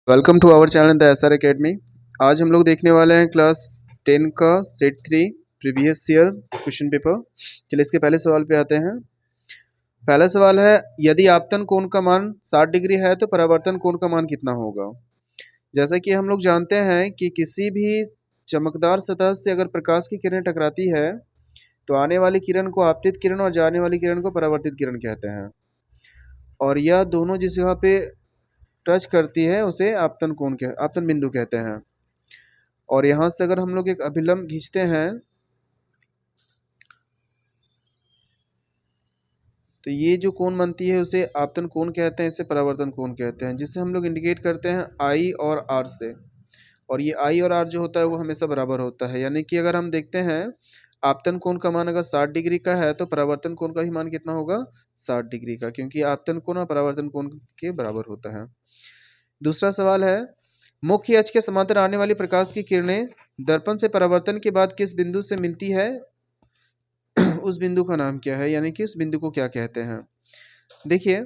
Welcome to our channel the SR academy. आज हम लोग देखने वाले हैं क्लास 10 का set 3 previous year question paper. चलिए इसके पहले सवाल पे आते हैं। पहला सवाल है, यदि आपतन कोण का मान 60 डिग्री है तो परावर्तन कोण का मान कितना होगा। जैसा कि हम लोग जानते हैं कि किसी भी चमकदार सतह से अगर प्रकाश की किरण टकराती है तो आने वाली किरण को आपतित किरण और जाने वाली किरण को परावर्तित किरण कहते हैं, और यह दोनों जिस जगह पे टच करती है उसे आपतन बिंदु कहते हैं। और यहाँ से अगर हम लोग एक अभिलंब खींचते हैं तो ये जो कोण बनती है उसे आपतन कोण कहते हैं, इसे परावर्तन कोण कहते हैं, जिससे हम लोग इंडिकेट करते हैं आई और आर से। और ये आई और आर जो होता है वो हमेशा बराबर होता है, यानी कि अगर हम देखते हैं आपतन कोण का मान अगर 60 डिग्री का है तो परावर्तन कोण का भी मान कितना होगा, 60 डिग्री का, क्योंकि आपतन कोण और परावर्तन कोण के बराबर होता है। दूसरा सवाल है, मुख्य अक्ष के समांतर आने वाली प्रकाश की किरणें दर्पण से परावर्तन के बाद किस बिंदु से मिलती है, उस बिंदु का नाम क्या है, यानी कि उस बिंदु को क्या कहते हैं। देखिए,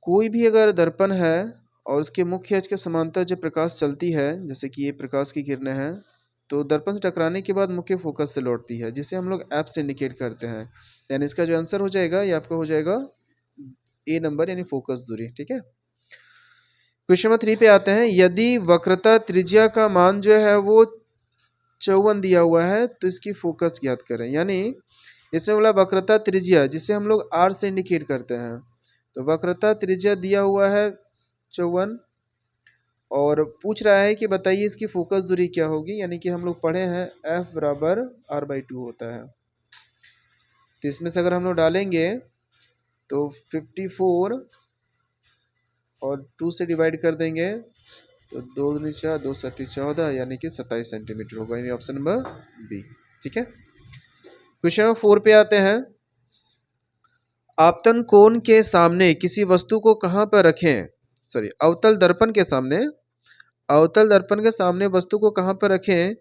कोई भी अगर दर्पण है और उसके मुख्य अक्ष के समांतर जब प्रकाश चलती है, जैसे कि ये प्रकाश की किरणें हैं, तो दर्पण से टकराने के बाद मुख्य फोकस से लौटती है, जिसे हम लोग एफ से इंडिकेट करते हैं। यानी इसका जो आंसर हो जाएगा ये आपका हो जाएगा ए नंबर, यानी फोकस दूरी। ठीक है, क्वेश्चन नंबर 3 पे आते हैं। यदि वक्रता त्रिज्या का मान जो है वो 54 दिया हुआ है तो इसकी फोकस ज्ञात करें। यानी इसमें बोला वक्रता त्रिज्या, जिसे हम लोग आर से इंडिकेट करते हैं, तो वक्रता त्रिज्या दिया हुआ है 54 और पूछ रहा है कि बताइए इसकी फोकस दूरी क्या होगी। यानी कि हम लोग पढ़े हैं एफ बराबर r/2 होता है, तो इसमें से अगर हम लोग डालेंगे तो 54 और 2 से डिवाइड कर देंगे तो 2 दूनी 4, 2 सत्ती 14, यानी कि 27 सेंटीमीटर होगा, यानी ऑप्शन नंबर बी। ठीक है, क्वेश्चन नंबर 4 पे आते हैं। आपतन कोण के सामने किसी वस्तु को कहां पर रखें, अवतल दर्पण के सामने, अवतल दर्पण के सामने वस्तु को कहां पर रखें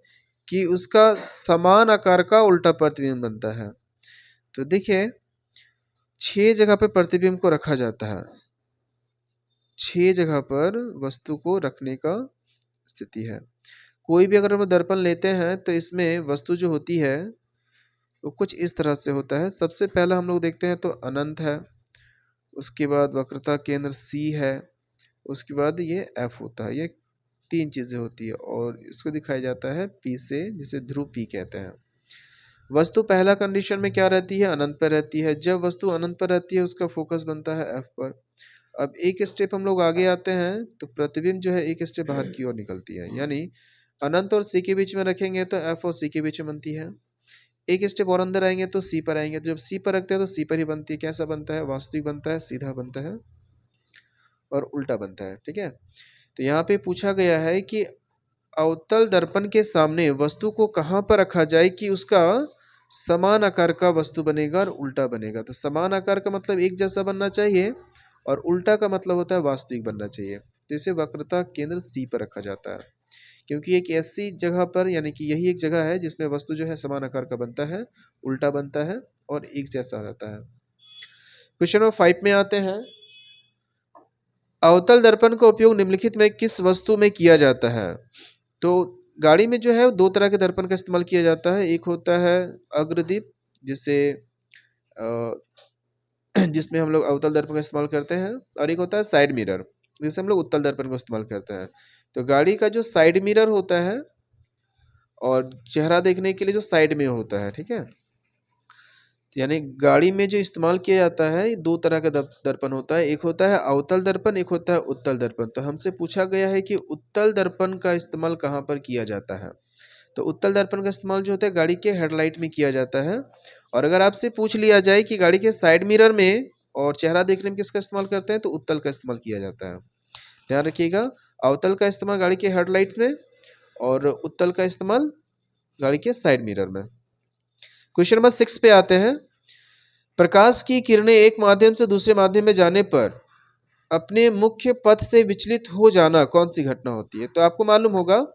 कि उसका समान आकार का उल्टा प्रतिबिंब बनता है। तो देखिए, 6 जगह पर प्रतिबिंब को रखा जाता है, 6 जगह पर वस्तु को रखने का स्थिति है। कोई भी अगर हम दर्पण लेते हैं तो इसमें वस्तु जो होती है वो कुछ इस तरह से होता है। सबसे पहला हम लोग देखते हैं तो अनंत है, उसके बाद वक्रता केंद्र सी है, उसके बाद ये एफ होता है। ये 3 चीज़ें होती है और इसको दिखाया जाता है पी से, जिसे ध्रुव पी कहते हैं। वस्तु पहला कंडीशन में क्या रहती है, अनंत पर रहती है। जब वस्तु अनंत पर रहती है उसका फोकस बनता है एफ पर। अब एक स्टेप हम लोग आगे आते हैं तो प्रतिबिंब जो है एक स्टेप बाहर की ओर निकलती है, यानी अनंत और सी के बीच में रखेंगे तो एफ और सी के बीच में बनती है। एक स्टेप और अंदर आएंगे तो सी पर आएंगे, तो जब सी पर रखते हैं तो सी पर ही बनती है। कैसा बनता है, वास्तविक बनता है, सीधा बनता है और उल्टा बनता है। ठीक है, तो यहाँ पे पूछा गया है कि अवतल दर्पण के सामने वस्तु को कहाँ पर रखा जाए कि उसका समान आकार का वस्तु बनेगा और उल्टा बनेगा। तो समान आकार का मतलब एक जैसा बनना चाहिए और उल्टा का मतलब होता है वास्तविक बनना चाहिए। तो इसे वक्रता केंद्र सी पर रखा जाता है, क्योंकि एक ऐसी जगह पर, यानी कि यही एक जगह है जिसमें वस्तु जो है समान आकार का बनता है, उल्टा बनता है और एक जैसा रहता है। क्वेश्चन नंबर 5 में आते हैं। अवतल दर्पण का उपयोग निम्नलिखित में किस वस्तु में किया जाता है। तो गाड़ी में जो है 2 तरह के दर्पण का इस्तेमाल किया जाता है। एक होता है अग्रदीप, जिसे जिसमें हम लोग अवतल दर्पण का इस्तेमाल करते हैं, और एक होता है साइड मिरर, जिससे हम लोग उत्तल दर्पण का इस्तेमाल करते हैं। तो गाड़ी का जो साइड मिरर होता है और चेहरा देखने के लिए जो साइड में होता है, ठीक है, यानी गाड़ी में जो इस्तेमाल किया जाता है 2 तरह का दर्पण होता है। एक होता है अवतल दर्पण, एक होता है उत्तल दर्पण। तो हमसे पूछा गया है कि उत्तल दर्पण का इस्तेमाल कहाँ पर किया जाता है। तो उत्तल दर्पण का इस्तेमाल जो होता है गाड़ी के हेडलाइट में किया जाता है। और अगर आपसे पूछ लिया जाए कि गाड़ी के साइड मिरर में और चेहरा देखने में किसका इस्तेमाल करते हैं, तो उत्तल का इस्तेमाल किया जाता है। ध्यान रखिएगा, अवतल का इस्तेमाल गाड़ी के हेडलाइट्स में और उत्तल का इस्तेमाल गाड़ी के साइड मिरर में। क्वेश्चन नंबर 6 पे आते हैं। प्रकाश की किरणें एक माध्यम से दूसरे माध्यम में जाने पर अपने मुख्य पथ से विचलित हो जाना कौन सी घटना होती है। तो आपको मालूम होगा,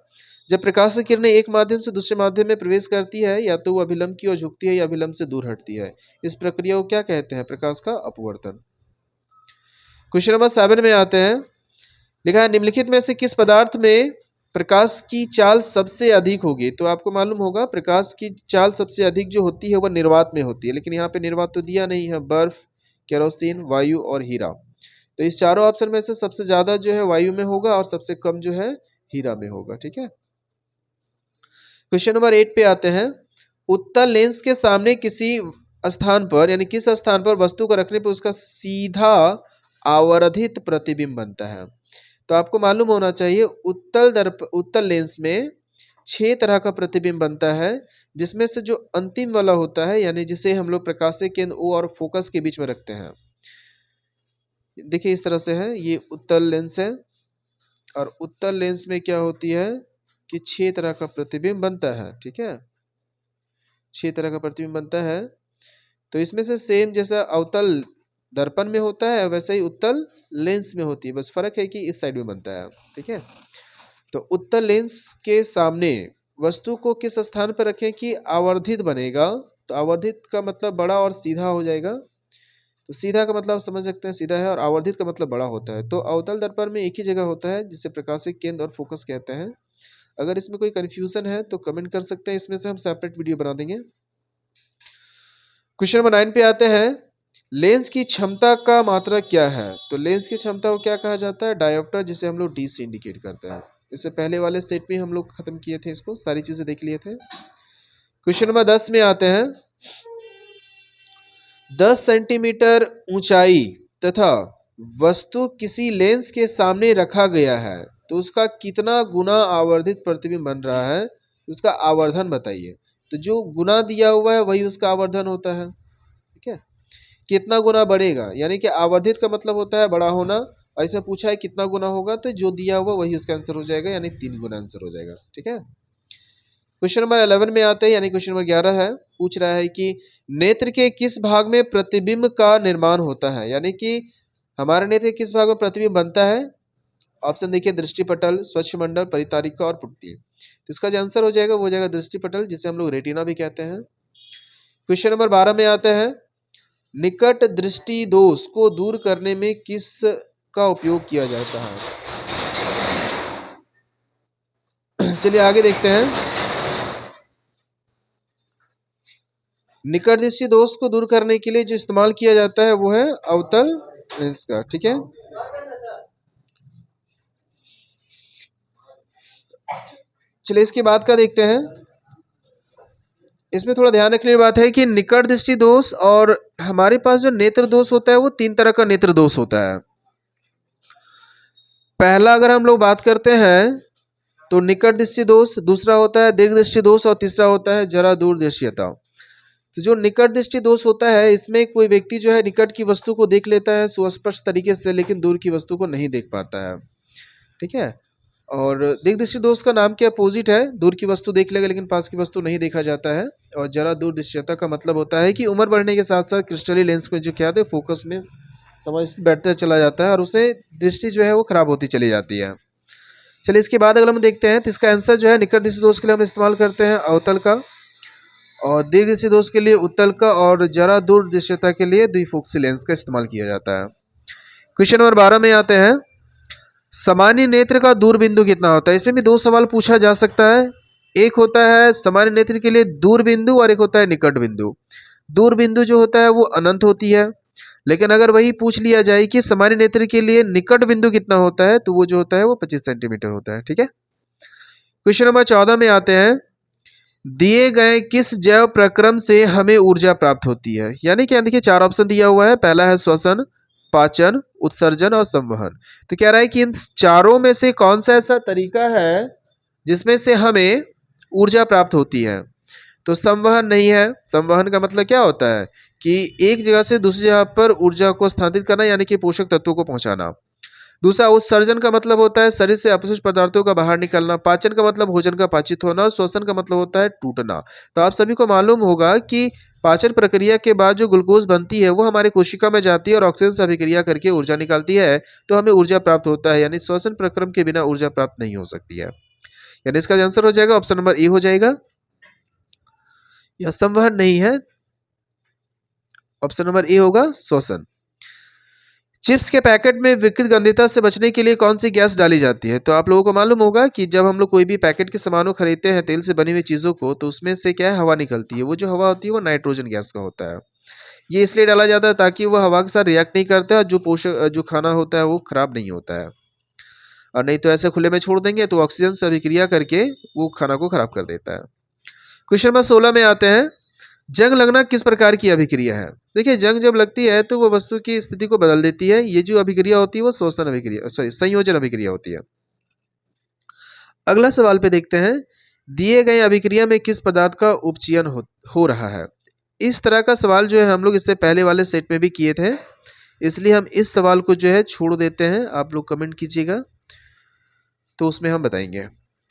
जब प्रकाश की किरणें एक माध्यम से दूसरे माध्यम में प्रवेश करती है या तो वो अभिलंब की ओर झुकती है या अभिलंब से दूर हटती है। इस प्रक्रिया को क्या कहते हैं, प्रकाश का अपवर्तन। क्वेश्चन नंबर 7 में आते हैं। लिखा है निम्नलिखित में से किस पदार्थ में प्रकाश की चाल सबसे अधिक होगी। तो आपको मालूम होगा प्रकाश की चाल सबसे अधिक जो होती है वह निर्वात में होती है, लेकिन यहाँ पे निर्वात तो दिया नहीं है। बर्फ, केरोसिन, वायु और हीरा। तो इस चारों ऑप्शन में से सबसे ज्यादा जो है वायु में होगा और सबसे कम जो है हीरा में होगा। ठीक है, क्वेश्चन नंबर 8 पे आते हैं। उत्तल लेंस के सामने किसी स्थान पर यानी किस स्थान पर वस्तु को रखने पर उसका सीधा आवर्धित प्रतिबिंब बनता है। तो आपको मालूम होना चाहिए उत्तल लेंस में 6 तरह का प्रतिबिंब बनता है, जिसमें से जो अंतिम वाला होता है यानी जिसे हम लोग प्रकाशीय केंद्र O और फोकस के बीच में रखते हैं। देखिए इस तरह से है, ये उत्तल लेंस है और उत्तल लेंस में क्या होती है कि 6 तरह का प्रतिबिंब बनता है। ठीक है, 6 तरह का प्रतिबिंब बनता है। तो इसमें से सेम जैसा अवतल दर्पण में होता है वैसे ही उत्तल लेंस में होती है, बस फर्क है कि इस साइड में बनता है। ठीक है, तो उत्तल लेंस के सामने वस्तु को किस स्थान पर रखें कि आवर्धित बनेगा। तो आवर्धित का मतलब बड़ा और सीधा हो जाएगा। तो सीधा का मतलब समझ सकते हैं सीधा है, और आवर्धित का मतलब बड़ा होता है। तो अवतल दर्पण में एक ही जगह होता है जिसे प्रकाशिक केंद्र और फोकस कहते हैं। अगर इसमें कोई कंफ्यूजन है तो कमेंट कर सकते हैं, इसमें से हम सेपरेट वीडियो बना देंगे। क्वेश्चन नंबर 9 पे आते हैं। लेंस की क्षमता का मात्रक क्या है। तो लेंस की क्षमता को क्या कहा जाता है, डायोप्टर, जिसे हम लोग डी से इंडिकेट करते हैं। इससे पहले वाले सेट में हम लोग खत्म किए थे, इसको सारी चीजें देख लिए थे। क्वेश्चन नंबर 10 में आते हैं। 10 सेंटीमीटर ऊंचाई तथा वस्तु किसी लेंस के सामने रखा गया है तो उसका कितना गुना आवर्धित प्रतिबिंब बन रहा है, उसका आवर्धन बताइए। तो जो गुना दिया हुआ है वही उसका आवर्धन होता है। ठीक है, कितना गुना बढ़ेगा, यानी कि आवर्धित का मतलब होता है बड़ा होना, और इसमें पूछा है कितना गुना होगा तो जो दिया हुआ वही उसका आंसर हो जाएगा, यानी 3 गुना आंसर हो जाएगा। ठीक है, क्वेश्चन नंबर 11 में आते हैं, यानी क्वेश्चन नंबर 11 है। पूछ रहा है कि नेत्र के किस भाग में प्रतिबिंब का निर्माण होता है, यानी कि हमारे नेत्र के किस भाग में प्रतिबिंब बनता है। ऑप्शन देखिए, दृष्टिपटल, स्वच्छ मंडल, परितारिका और पुट्टी। तो इसका जो आंसर हो जाएगा वो हो जाएगा दृष्टिपटल, जिसे हम लोग रेटिना भी कहते हैं। क्वेश्चन नंबर 12 में आते हैं। निकट दृष्टि दोष को दूर करने में किस का उपयोग किया जाता है। चलिए आगे देखते हैं। निकट दृष्टि दोष को दूर करने के लिए जो इस्तेमाल किया जाता है वो है अवतल लेंस का। ठीक है, चलिए इसके बाद का देखते हैं। इसमें थोड़ा ध्यान रखने की बात है कि निकट दृष्टि दोष और हमारे पास जो नेत्र दोष होता है वो 3 तरह का नेत्र दोष होता है। पहला अगर हम लोग बात करते हैं तो निकट दृष्टि दोष, दूसरा होता है दीर्घ दृष्टि दोष और तीसरा होता है जरा दूरदर्शिता। तो जो निकट दृष्टि दोष होता है इसमें कोई व्यक्ति जो है निकट की वस्तु को देख लेता है सुस्पष्ट तरीके से, लेकिन दूर की वस्तु को नहीं देख पाता है। ठीक है, और दीर्घ दृष्टि दोष का नाम के अपोजिट है, दूर की वस्तु देख लेगा लेकिन पास की वस्तु नहीं देखा जाता है। और जरा दूरदर्शिता का मतलब होता है कि उम्र बढ़ने के साथ साथ क्रिस्टली लेंस में जो क्या है फोकस में समझ बैठते चला जाता है और उसे दृष्टि जो है वो खराब होती चली जाती है। चलिए इसके बाद अगर हम देखते हैं तो इसका आंसर जो है निकट दृष्टि दोष के लिए हम इस्तेमाल करते हैं अवतल का, और दीर्घ दृष्टि दोष के लिए उत्तल का, और जरा दूरदर्शिता के लिए द्विफोक्सी लेंस का इस्तेमाल किया जाता है। क्वेश्चन नंबर 12 में आते हैं। सामान्य नेत्र का दूर बिंदु कितना होता है। इसमें भी 2 सवाल पूछा जा सकता है। एक होता है सामान्य नेत्र के लिए दूर बिंदु और एक होता है निकट बिंदु। दूर बिंदु जो होता है वो अनंत होती है, लेकिन अगर वही पूछ लिया जाए कि सामान्य नेत्र के लिए निकट बिंदु कितना होता है तो वो जो होता है वो 25 सेंटीमीटर होता है। ठीक है, क्वेश्चन नंबर 14 में आते हैं। दिए गए किस जैव प्रक्रम से हमें ऊर्जा प्राप्त होती है। यानी कि देखिए 4 ऑप्शन दिया हुआ है। पहला है श्वसन, पाचन, उत्सर्जन और संवहन। तो कह रहा है कि इन चारों में से कौन सा ऐसा तरीका है जिसमें से हमें ऊर्जा प्राप्त होती है। तो संवहन नहीं है। संवहन का मतलब क्या होता है कि एक जगह से दूसरी जगह पर ऊर्जा को स्थानांतरित करना, यानी कि पोषक तत्वों को पहुंचाना। दूसरा उत्सर्जन का मतलब होता है शरीर से अपशिष्ट पदार्थों का बाहर निकलना। पाचन का मतलब भोजन का पाचित होना, और श्वसन का मतलब होता है टूटना। तो आप सभी को मालूम होगा कि पाचन प्रक्रिया के बाद जो ग्लूकोज बनती है वो हमारे कोशिका में जाती है और ऑक्सीजन से अभिक्रिया करके ऊर्जा निकालती है, तो हमें ऊर्जा प्राप्त होता है। यानी श्वसन प्रक्रम के बिना ऊर्जा प्राप्त नहीं हो सकती है। यानी इसका आंसर हो जाएगा ऑप्शन नंबर ए हो जाएगा। यह संवहन नहीं है, ऑप्शन नंबर ए होगा श्वसन। चिप्स के पैकेट में विकृत गंधीता से बचने के लिए कौन सी गैस डाली जाती है? तो आप लोगों को मालूम होगा कि जब हम लोग कोई भी पैकेट के सामानों खरीदते हैं तेल से बनी हुई चीज़ों को, तो उसमें से क्या है, हवा निकलती है। वो जो हवा होती है वो नाइट्रोजन गैस का होता है। ये इसलिए डाला जाता है ताकि वो हवा के साथ रिएक्ट नहीं करता है और जो खाना होता है वो खराब नहीं होता है। और नहीं तो ऐसे खुले में छोड़ देंगे तो ऑक्सीजन से अभिक्रिया करके वो खाना को खराब कर देता है। क्वेश्चन नंबर 16 में आते हैं, जंग लगना किस प्रकार की अभिक्रिया है? देखिए, जंग जब लगती है तो वो वस्तु की स्थिति को बदल देती है। ये जो अभिक्रिया होती है वो संयोजन अभिक्रिया होती है। अगला सवाल पे देखते हैं, दिए गए अभिक्रिया में किस पदार्थ का उपचयन हो रहा है? इस तरह का सवाल जो है हम लोग इससे पहले वाले सेट में भी किए थे, इसलिए हम इस सवाल को जो है छोड़ देते हैं। आप लोग कमेंट कीजिएगा तो उसमें हम बताएंगे।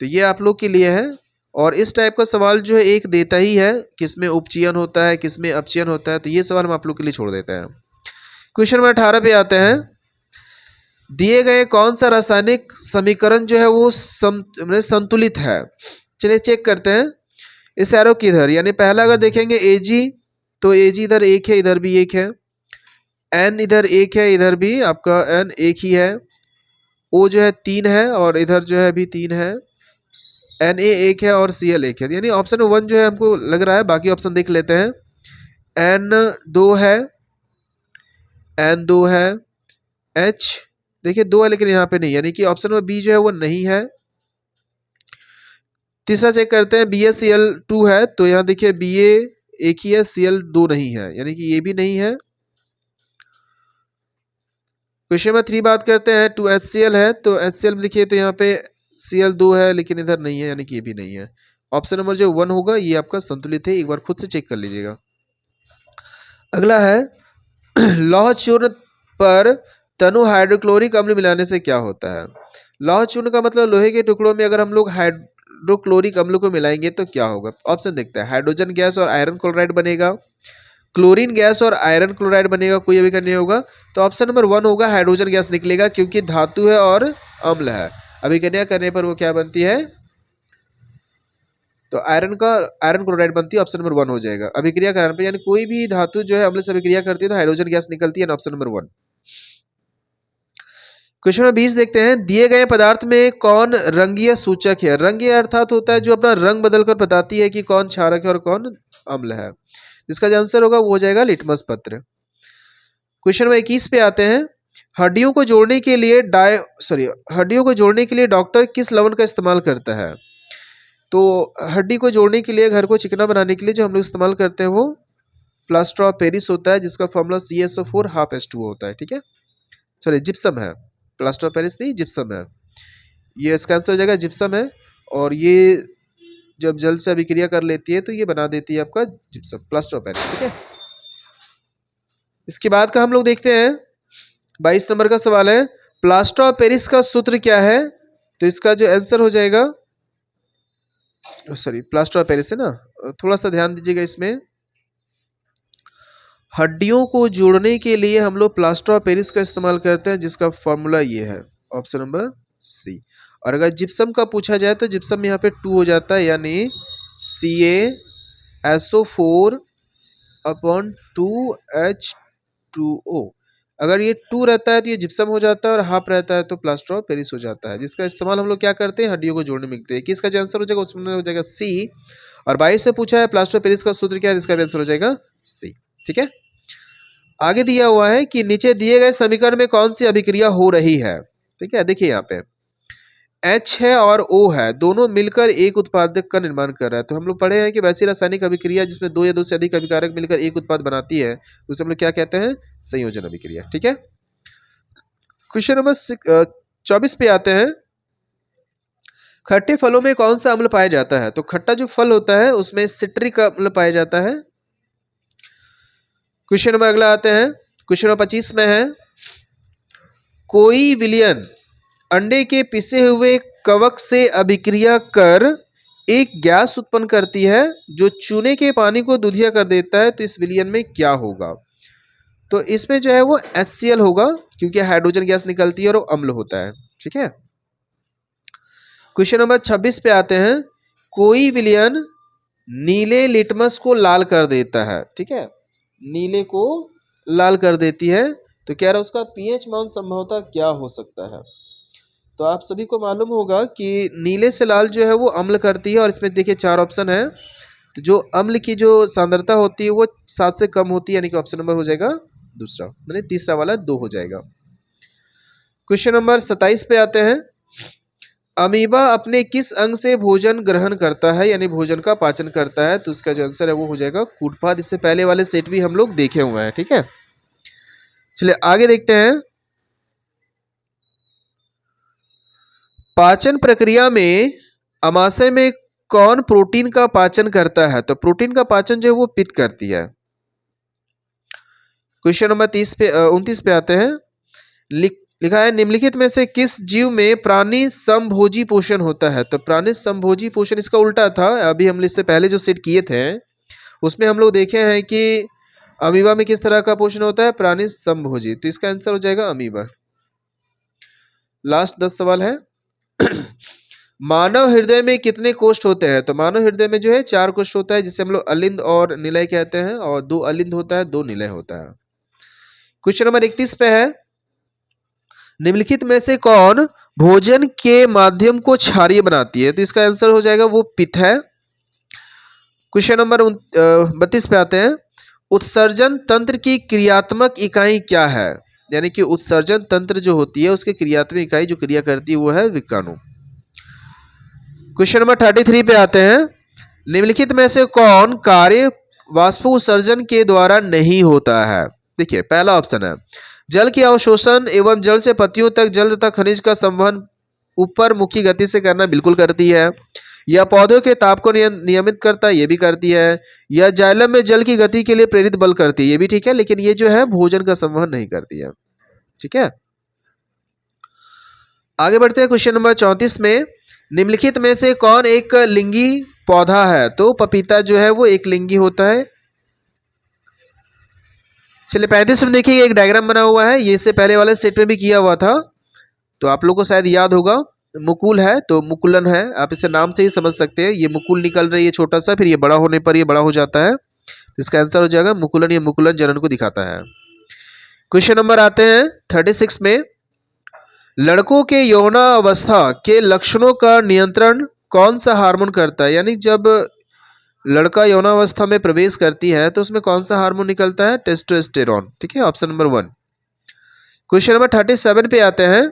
तो ये आप लोग के लिए है। और इस टाइप का सवाल जो है एक देता ही है, किसमें उपचयन होता है, किसमें अपचयन होता है, तो ये सवाल हम आप लोग के लिए छोड़ देते हैं। क्वेश्चन नंबर 18 पे आते हैं, दिए गए कौन सा रासायनिक समीकरण जो है वो संतुलित है? चलिए चेक करते हैं। इस एरो किधर, यानी पहला अगर देखेंगे Ag, तो Ag इधर एक है, इधर भी एक है। N इधर एक है, इधर भी आपका N एक ही है। O जो है 3 है और इधर जो है भी 3 है। Na एक है और Cl एक है, यानी ऑप्शन 1 जो है हमको लग रहा है। बाकी ऑप्शन देख लेते हैं। N 2 है, N 2 है, H देखिए 2 है लेकिन यहाँ पे नहीं, यानी कि ऑप्शन में बी जो है वो नहीं है। तीसरा चेक करते हैं, BaCl2 है, तो यहाँ देखिए Ba एक ही है, Cl 2 नहीं है, यानी कि ये भी नहीं है। क्वेश्चन नंबर 3 बात करते हैं, 2HCl है, तो HCl में देखिए तो यहाँ पे Cl 2 है लेकिन इधर नहीं है, यानी कि ये भी नहीं है। ऑप्शन नंबर जो 1 होगा ये आपका संतुलित है, एक बार खुद से चेक कर लीजिएगा। अगला है लौह चूर्ण पर तनु हाइड्रोक्लोरिक अम्ल मिलाने से क्या होता है? लौह चूर्ण का मतलब लोहे के टुकड़ों में अगर हम लोग हाइड्रोक्लोरिक अम्ल को मिलाएंगे तो क्या होगा? ऑप्शन देखते हैं, हाइड्रोजन गैस और आयरन क्लोराइड बनेगा, क्लोरीन गैस और आयरन क्लोराइड बनेगा, कोई अभी का नहीं होगा। तो ऑप्शन नंबर 1 होगा, हाइड्रोजन गैस निकलेगा, क्योंकि धातु है और अम्ल है। अभिक्रिया करने पर वो क्या बनती है? तो आयरन क्लोराइड बनती है, ऑप्शन नंबर 1 हो जाएगा। अभिक्रिया कराने पर यानी कोई भी धातु जो है अम्ल से अभिक्रिया करती है तो हाइड्रोजन गैस निकलती है, ऑप्शन नंबर 1। क्वेश्चन नंबर 20 देखते हैं, दिए गए पदार्थ में कौन रंगीय सूचक है? रंगीय अर्थात होता है जो अपना रंग बदलकर बताती है कि कौन क्षारक है और कौन अम्ल है। जिसका जो आंसर होगा वो हो जाएगा लिटमस पत्र। क्वेश्चन नंबर 21 पे आते हैं, हड्डियों को जोड़ने के लिए डॉक्टर किस लवण का इस्तेमाल करता है? तो हड्डी को जोड़ने के लिए, घर को चिकना बनाने के लिए जो हम लोग इस्तेमाल करते हैं वो प्लास्टर ऑफ पेरिस होता है, जिसका फॉर्मूला CaSO4 ½ H2O होता है। ठीक है, सॉरी जिप्सम है, प्लास्टर ऑफ पेरिस नहीं, जिप्सम है। ये इसका आंसर हो जाएगा जिप्सम है। और ये जब जल से अभिक्रिया कर लेती है तो ये बना देती है आपका जिप्सम, प्लास्टर ऑफ पेरिस। ठीक है, इसके बाद का हम लोग देखते हैं 22 नंबर का सवाल है, प्लास्टर ऑफ पेरिस का सूत्र क्या है? तो इसका जो आंसर हो जाएगा, सॉरी प्लास्टर ऑफ पेरिस है ना, थोड़ा सा ध्यान दीजिएगा इसमें। हड्डियों को जोड़ने के लिए हम लोग प्लास्टर ऑफ पेरिस का इस्तेमाल करते हैं, जिसका फॉर्मूला ये है, ऑप्शन नंबर सी। और अगर जिप्सम का पूछा जाए तो जिप्सम यहाँ पे 2 हो जाता है, यानी CaSO4/2H2O। अगर ये 2 रहता है तो ये जिप्सम हो जाता है, और हाफ रहता है तो प्लास्टर ऑफ पेरिस हो जाता है, जिसका इस्तेमाल हम लोग क्या करते हैं? हड्डियों को जोड़ने में करते हैं। किसका जो आंसर हो जाएगा उसमें हो जाएगा सी। और 22 से पूछा है प्लास्टर ऑफ पेरिस का सूत्र क्या है, जिसका भी आंसर हो जाएगा सी। ठीक है, आगे दिया हुआ है कि नीचे दिए गए समीकरण में कौन सी अभिक्रिया हो रही है? ठीक है, देखिए यहाँ पे H है और O है, दोनों मिलकर एक उत्पादक का निर्माण कर रहा है। तो हम लोग पढ़े हैं कि वैसी रासायनिक अभिक्रिया जिसमें 2 या 2 से अधिक अभिकारक मिलकर एक उत्पाद बनाती है, उसे हम लोग क्या कहते हैं? संयोजन अभिक्रिया। ठीक है, क्वेश्चन नंबर 24 पे आते हैं, खट्टे फलों में कौन सा अम्ल पाया जाता है? तो खट्टा जो फल होता है उसमें सिट्रिक अम्ल पाया जाता है। क्वेश्चन नंबर अगला आते हैं, क्वेश्चन नंबर 25 में है, कोई विलयन अंडे के पिसे हुए कवक से अभिक्रिया कर एक गैस उत्पन्न करती है जो चूने के पानी को दूधिया कर देता है, तो इस विलयन में क्या होगा? तो इसमें जो है वो HCl होगा, क्योंकि हाइड्रोजन गैस निकलती है और वो अम्ल होता है। ठीक है, क्वेश्चन नंबर 26 पे आते हैं, कोई विलयन नीले लिटमस को लाल कर देता है। ठीक है, नीले को लाल कर देती है, तो कह रहा है उसका पीएच मान संभवतः क्या हो सकता है। तो आप सभी को मालूम होगा कि नीले से लाल जो है वो अम्ल करती है, और इसमें देखिए 4 ऑप्शन है। तो जो अम्ल की जो सांद्रता होती है वो 7 से कम होती है, यानी कि ऑप्शन नंबर हो जाएगा दूसरा, यानी तीसरा वाला 2 हो जाएगा। क्वेश्चन नंबर 27 पे आते हैं। अमीबा अपने किस अंग से भोजन ग्रहण करता है, यानी भोजन का पाचन करता है। तो उसका जो आंसर है वो हो जाएगा कूटपाद। इससे पहले वाले सेट भी हम लोग देखे हुए हैं, ठीक है। चलिए आगे देखते हैं। पाचन प्रक्रिया में अमाशय में कौन प्रोटीन का पाचन करता है। तो प्रोटीन का पाचन जो है वो पित्त करती है। क्वेश्चन नंबर 29 पे आते हैं। लिखा है निम्नलिखित में से किस जीव में प्राणी समभोजी पोषण होता है। तो प्राणी समभोजी पोषण इसका उल्टा था। अभी हम इससे पहले जो सेट किए थे उसमें हम लोग देखे हैं कि अमीबा में किस तरह का पोषण होता है, प्राणी समभोजी। तो इसका आंसर हो जाएगा अमीबा। लास्ट 10 सवाल है। मानव हृदय में कितने कोष्ठ होते हैं। तो मानव हृदय में जो है 4 कोष्ठ होता है, जिसे हम लोग अलिंद और निलय कहते हैं, और 2 अलिंद होता है, 2 निलय होता है। क्वेश्चन नंबर 31 पे है। निम्नलिखित में से कौन भोजन के माध्यम को क्षारीय बनाती है। तो इसका आंसर हो जाएगा वो पित्त है। क्वेश्चन नंबर 32 पे आते हैं। उत्सर्जन तंत्र की क्रियात्मक इकाई क्या है। यानी कि उत्सर्जन तंत्र जो होती है उसकी क्रियात्मक इकाई जो क्रिया करती है वो है विक्काणु। क्वेश्चन नंबर 33 पे आते हैं। निम्नलिखित में से कौन कार्य वाष्पोत्सर्जन के द्वारा नहीं होता है। देखिए पहला ऑप्शन है जल की अवशोषण एवं जल से पत्तियों तक जल तथा खनिज का संवहन ऊपर मुखी गति से करना बिल्कुल करती है, या पौधों के ताप को नियमित करता है, ये भी करती है, या जाइलम में जल की गति के लिए प्रेरित बल करती है, ये भी ठीक है, लेकिन ये जो है भोजन का संवहन नहीं करती है। ठीक है, आगे बढ़ते हैं क्वेश्चन नंबर 34 में। निम्नलिखित में से कौन एक लिंगी पौधा है। तो पपीता जो है वो एक लिंगी होता है। चलिए 35 में देखिए एक डायग्राम बना हुआ है, ये इससे पहले वाले सेट में भी किया हुआ था, तो आप लोगों को शायद याद होगा। मुकुल है तो मुकुलन है, आप इसे नाम से ही समझ सकते हैं। ये मुकुल निकल रही है छोटा सा, फिर ये बड़ा होने पर ये बड़ा हो जाता है, तो इसका आंसर हो जाएगा मुकुलन। ये मुकुलन जनन को दिखाता है। क्वेश्चन नंबर आते हैं 36 में। लड़कों के यौनावस्था के लक्षणों का नियंत्रण कौन सा हार्मोन करता है। यानी जब लड़का यौनावस्था में प्रवेश करती है तो उसमें कौन सा हार्मोन निकलता है, टेस्टोस्टेरोन। ठीक है, ऑप्शन नंबर 1। क्वेश्चन नंबर 37 पे आते हैं।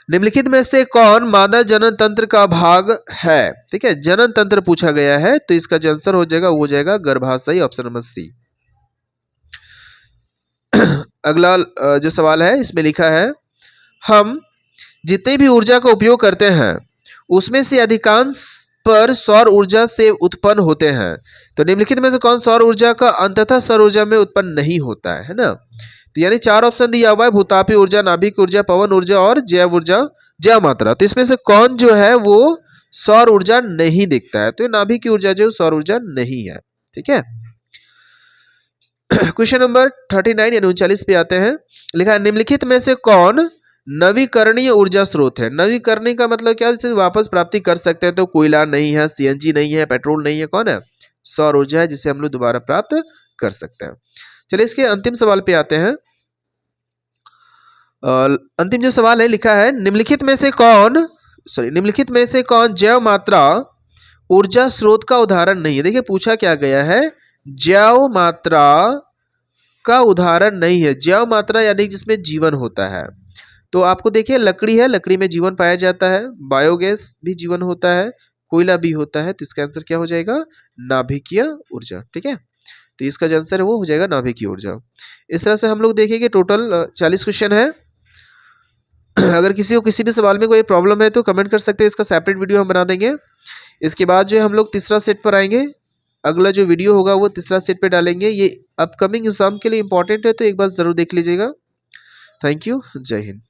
निम्नलिखित में से कौन मादा जनन तंत्र का भाग है। ठीक है, जनन तंत्र पूछा गया है, तो इसका जो आंसर हो जाएगा वो हो जाएगा गर्भाशय, ऑप्शन नंबर सी। अगला जो सवाल है इसमें लिखा है हम जितने भी ऊर्जा का उपयोग करते हैं उसमें से अधिकांश पर सौर ऊर्जा से उत्पन्न होते हैं। तो निम्नलिखित में से कौन सौर ऊर्जा का अंततः सौर ऊर्जा में उत्पन्न नहीं होता है ना। तो यानी 4 ऑप्शन दिया हुआ है, भूतापी ऊर्जा, नाभिक ऊर्जा, पवन ऊर्जा और जैव ऊर्जा, जैव मात्रा। तो इसमें से कौन जो है वो सौर ऊर्जा नहीं दिखता है। तो नाभिक की ऊर्जा जो सौर ऊर्जा नहीं है। ठीक है, क्वेश्चन नंबर 39 यानी 39 पे आते हैं। लिखा है निम्नलिखित में से कौन नवीकरणीय ऊर्जा स्रोत है। नवीकरणीय का मतलब क्या, जैसे वापस प्राप्ति कर सकते हैं। तो कोयला नहीं है, सीएनजी नहीं है, पेट्रोल नहीं है, कौन है, सौर ऊर्जा है, जिसे हम लोग दोबारा प्राप्त कर सकते हैं। चलिए इसके अंतिम सवाल पे आते हैं। अंतिम जो सवाल है लिखा है निम्नलिखित में से कौन जैव मात्रा ऊर्जा स्रोत का उदाहरण नहीं है। देखिए पूछा क्या गया है, जैव मात्रा का उदाहरण नहीं है। जैव मात्रा यानी जिसमें जीवन होता है। तो आपको देखिए लकड़ी है, लकड़ी में जीवन पाया जाता है, बायोगैस भी जीवन होता है, कोयला भी होता है। तो इसका आंसर क्या हो जाएगा, नाभिकीय ऊर्जा। ठीक है, तो इसका जो आंसर है वो हो जाएगा नाभिकीय ऊर्जा। इस तरह से हम लोग देखेंगे टोटल 40 क्वेश्चन है। अगर किसी को किसी भी सवाल में कोई प्रॉब्लम है तो कमेंट कर सकते हैं, इसका सेपरेट वीडियो हम बना देंगे। इसके बाद जो है हम लोग तीसरा सेट पर आएंगे। अगला जो वीडियो होगा वो तीसरा सेट पे डालेंगे। ये अपकमिंग एग्जाम के लिए इंपॉर्टेंट है, तो एक बार जरूर देख लीजिएगा। थैंक यू, जय हिंद।